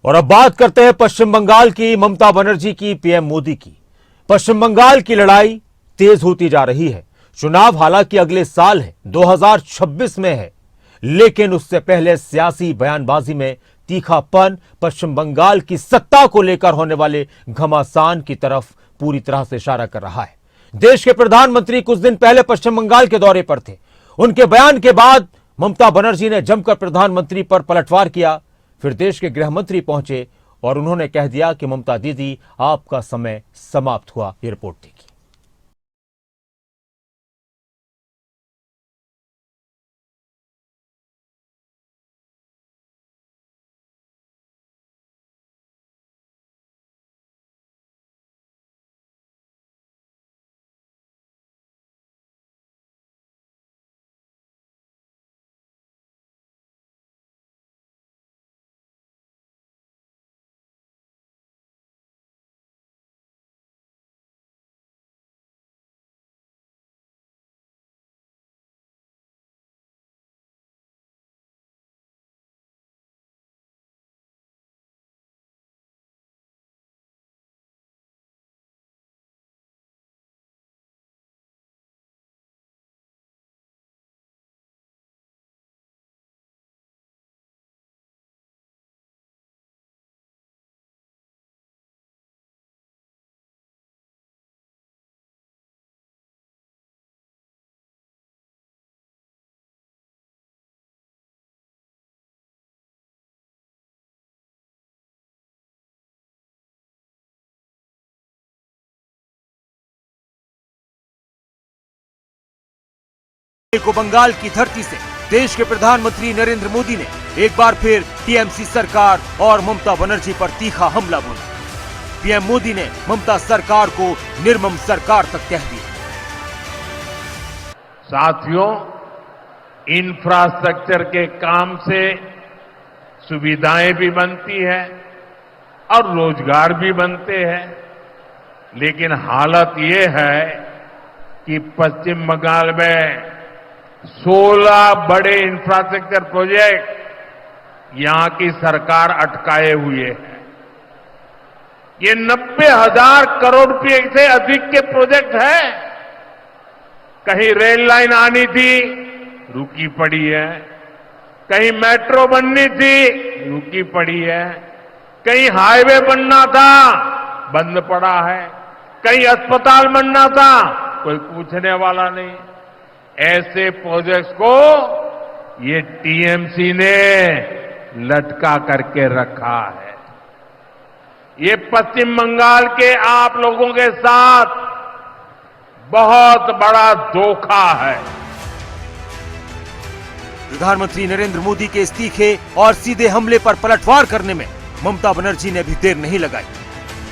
और अब बात करते हैं पश्चिम बंगाल की ममता बनर्जी की पीएम मोदी की। पश्चिम बंगाल की लड़ाई तेज होती जा रही है। चुनाव हालांकि अगले साल है, 2026 में है, लेकिन उससे पहले सियासी बयानबाजी में तीखापन पश्चिम बंगाल की सत्ता को लेकर होने वाले घमासान की तरफ पूरी तरह से इशारा कर रहा है। देश के प्रधानमंत्री कुछ दिन पहले पश्चिम बंगाल के दौरे पर थे। उनके बयान के बाद ममता बनर्जी ने जमकर प्रधानमंत्री पर पलटवार किया। फिर देश के गृह मंत्री पहुंचे और उन्होंने कह दिया कि ममता दीदी, आपका समय समाप्त हुआ। ये रिपोर्ट देखिए। को बंगाल की धरती से देश के प्रधानमंत्री नरेंद्र मोदी ने एक बार फिर टीएमसी सरकार और ममता बनर्जी पर तीखा हमला बोला। पीएम मोदी ने ममता सरकार को निर्मम सरकार तक कह दिया। साथियों, इंफ्रास्ट्रक्चर के काम से सुविधाएं भी बनती है और रोजगार भी बनते हैं, लेकिन हालत ये है कि पश्चिम बंगाल में 16 बड़े इंफ्रास्ट्रक्चर प्रोजेक्ट यहां की सरकार अटकाए हुए है। ये 90,000 करोड़ रुपए से अधिक के प्रोजेक्ट है। कहीं रेल लाइन आनी थी, रुकी पड़ी है। कहीं मेट्रो बननी थी, रुकी पड़ी है। कहीं हाईवे बनना था, बंद पड़ा है। कहीं अस्पताल बनना था, कोई पूछने वाला नहीं। ऐसे प्रोजेक्ट्स को ये टीएमसी ने लटका करके रखा है। ये पश्चिम बंगाल के आप लोगों के साथ बहुत बड़ा धोखा है। प्रधानमंत्री नरेंद्र मोदी के इस तीखे और सीधे हमले पर पलटवार करने में ममता बनर्जी ने भी देर नहीं लगाई।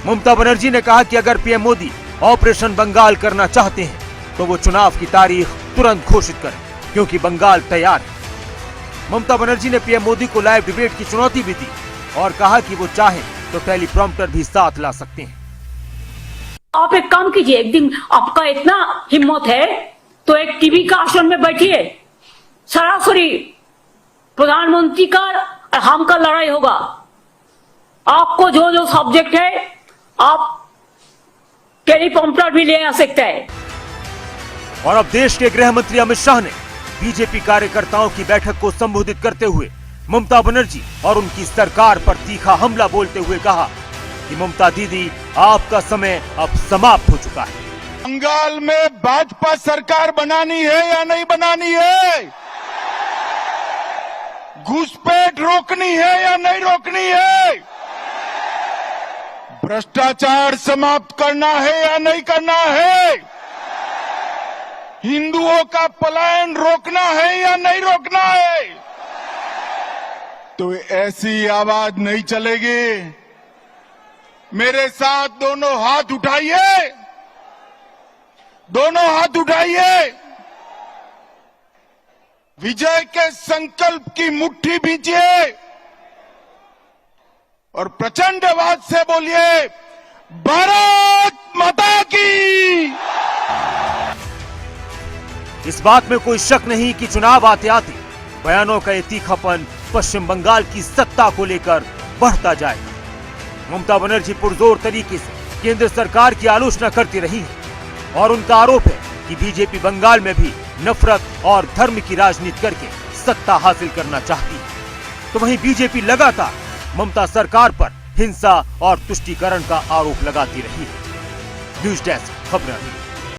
ममता बनर्जी ने कहा कि अगर पीएम मोदी ऑपरेशन बंगाल करना चाहते हैं तो वो चुनाव की तारीख तुरंत घोषित करें, क्योंकि बंगाल तैयार है। ममता बनर्जी ने पीएम मोदी को लाइव डिबेट की चुनौती भी दी और कहा कि वो चाहें तो टेलीप्रॉम्प्टर भी साथ ला सकते हैं। आप एक काम कीजिए, एक दिन आपका इतना हिम्मत है तो एक टीवी का आसन में बैठिए, सरासरी प्रधानमंत्री का और हम का लड़ाई होगा। आपको जो जो सब्जेक्ट है आप टेलीप्रॉम्प्टर भी ले आ सकते हैं। और अब देश के गृह मंत्री अमित शाह ने बीजेपी कार्यकर्ताओं की बैठक को संबोधित करते हुए ममता बनर्जी और उनकी सरकार पर तीखा हमला बोलते हुए कहा कि ममता दीदी, आपका समय अब समाप्त हो चुका है। बंगाल में भाजपा सरकार बनानी है या नहीं बनानी है? घुसपैठ रोकनी है या नहीं रोकनी है? भ्रष्टाचार समाप्त करना है या नहीं करना है? हिंदुओं का पलायन रोकना है या नहीं रोकना है? तो ऐसी आवाज नहीं चलेगी। मेरे साथ दोनों हाथ उठाइए, दोनों हाथ उठाइए। विजय के संकल्प की मुट्ठी भींचिए और प्रचंड आवाज से बोलिए, भारत माता की। इस बात में कोई शक नहीं कि चुनाव आते आते बयानों का ये तीखापन पश्चिम बंगाल की सत्ता को लेकर बढ़ता जाएगा। ममता बनर्जी पुरजोर तरीके से केंद्र सरकार की आलोचना करती रही है और उनका आरोप है कि बीजेपी बंगाल में भी नफरत और धर्म की राजनीति करके सत्ता हासिल करना चाहती है, तो वहीं बीजेपी लगातार ममता सरकार पर हिंसा और तुष्टीकरण का आरोप लगाती रही है। न्यूज डेस्क खबरें।